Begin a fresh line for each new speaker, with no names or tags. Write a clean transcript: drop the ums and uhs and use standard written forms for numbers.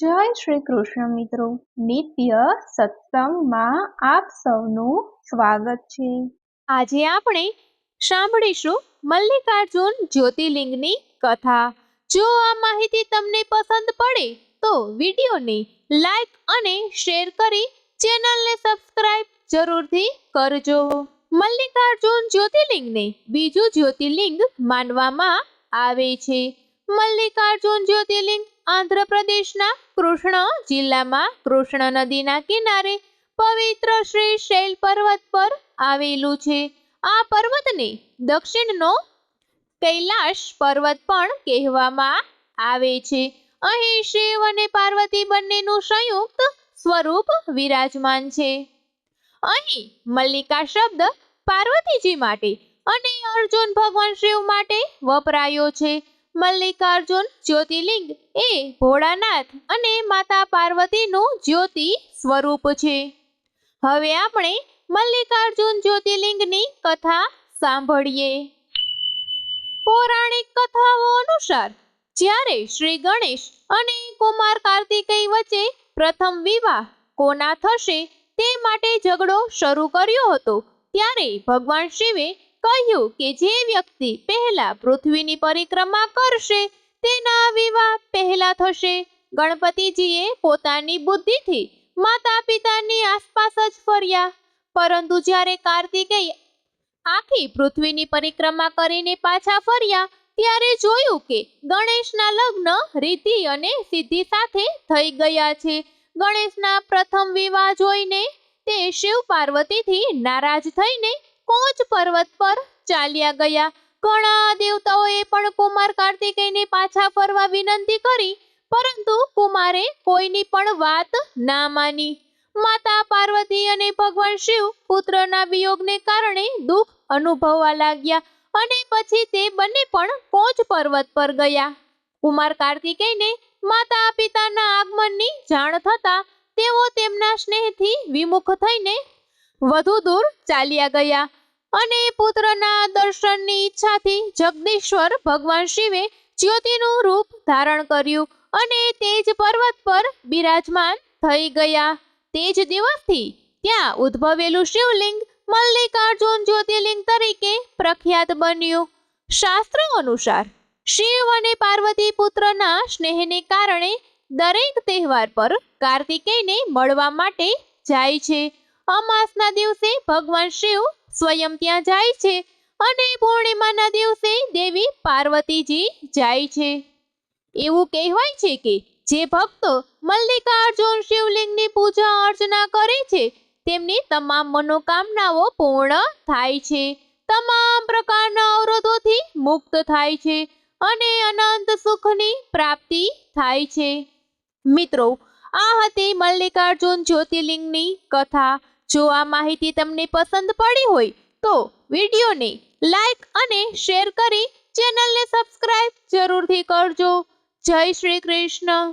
જય શ્રી કૃષ્ણ મિત્રો, નિત્ય સત્સંગમાં આપ સૌનું સ્વાગત છે।
આજે આપણે સાંભળીશું મલ્લિકાર્જુન જ્યોતિર્લિંગની કથા। જો આ માહિતી તમને પસંદ પડે તો વિડીયોને લાઈક અને શેર કરી ચેનલને સબસ્ક્રાઇબ જરૂરથી કરજો। મલ્લિકાર્જુન જ્યોતિર્લિંગને બીજું જ્યોતિર્લિંગ માનવામાં આવે છે। મલ્લિકાર્જુન જ્યોતિર્લિંગ આંધ્રપ્રદેશના કૃષ્ણ જિલ્લામાં કૃષ્ણ નદીના કિનારે પવિત્ર શ્રી શૈલ પર્વત પર આવેલું છે। આ પર્વતને દક્ષિણનો કૈલાશ પર્વત પણ કહેવામાં આવે છે। અહીં શિવ અને પાર્વતી બંનેનું સંયુક્ત સ્વરૂપ વિરાજમાન છે। અહીં મલ્લિકા શબ્દ પાર્વતીજી માટે અને અર્જુન ભગવાન શિવ માટે વપરાયો છે। મલ્લિકાર્જુન જ્યોતિર્લિંગ એ ભોળાનાથ અને માતા પાર્વતીનું જ્યોતિ સ્વરૂપ છે। હવે આપણે મલ્લિકાર્જુન જ્યોતિર્લિંગની કથા સાંભળીએ। પૌરાણિક કથાઓ અનુસાર જ્યારે શ્રી ગણેશ અને કુમાર કાર્તિકેય વચ્ચે પ્રથમ વિવાહ કોના થશે તે માટે ઝઘડો શરૂ કર્યો હતો, ત્યારે ભગવાન શિવે કહ્યું કે જે વ્યક્તિ પહેલા પૃથ્વીની પરિક્રમા કરશે તેના વિવાહ પહેલા થશે। ગણપતિજીએ પોતાની બુદ્ધિથી માતા પિતાની આસપાસ જ ફર્યા, પરંતુ જ્યારે કાર્તિકેય આખી પૃથ્વીની પરિક્રમા કરીને પાછા ફર્યા ત્યારે જોયું કે ગણેશના લગ્ન રિદ્ધિ અને સિદ્ધિ સાથે થઈ ગયા છે। ગણેશના પ્રથમ વિવાહ જોઈને તે શિવ પાર્વતીથી નારાજ થઈને કોચ પર્વત પર ચાલ્યા ગયા। ઘણા દેવતાઓએ પણ કુમાર કાર્તિકેયને પાછા ફરવા વિનંતી કરી, પરંતુ કુમારે કોઈની પણ વાત ના માની। માતા પાર્વતી અને ભગવાન શિવ પુત્રના વિયોગને કારણે દુઃખ અનુભવવા લાગ્યા અને પછી તે બંને પણ કોચ પર્વત પર ગયા। કુમાર કાર્તિકેયને માતા પિતાના આગમનની જાણ થતાં તેઓ તેમના સ્નેહથી વિમુખ થઈને વધુ દૂર ચાલ્યા ગયા અને પુત્રના દર્શનની ઈચ્છાથી જગદીશ્વર ભગવાન શિવે જ્યોતિનું રૂપ ધારણ કર્યું અને તે જ પર્વત પર બિરાજમાન થઈ ગયા। તે જ દિવસથી ત્યાં ઉદ્ભવેલું શિવલિંગ મલ્લિકાર્જુન જ્યોતિર્લિંગ તરીકે પ્રખ્યાત બન્યું। શાસ્ત્રો અનુસાર શિવ અને પાર્વતી પુત્રના સ્નેહને કારણે દરેક તહેવાર પર કાર્તિકેયને મળવા માટે જાય છે। અમાસના દિવસે ભગવાન શિવ સ્વયં ત્યાં જાય છે અને પૂર્ણિમાના દિવસે દેવી પાર્વતીજી જાય છે। એવું કહેવાય છે કે જે ભક્તો મલ્લિકાર્જુન શિવલિંગની પૂજા અર્ચના કરે છે તેમની તમામ મનોકામનાઓ પૂર્ણ થાય છે, તમામ પ્રકારના અવરોધોથી મુક્ત થાય છે અને અનંત સુખની પ્રાપ્તિ થાય છે। મિત્રો, આ હતી મલ્લિકાર્જુન જ્યોતિર્લિંગની કથા। જો આ માહિતી તમને પસંદ પડી હોય તો વિડીયોને લાઈક અને શેર કરી ચેનલને સબસ્ક્રાઇબ જરૂરથી કરજો। જય શ્રી કૃષ્ણ।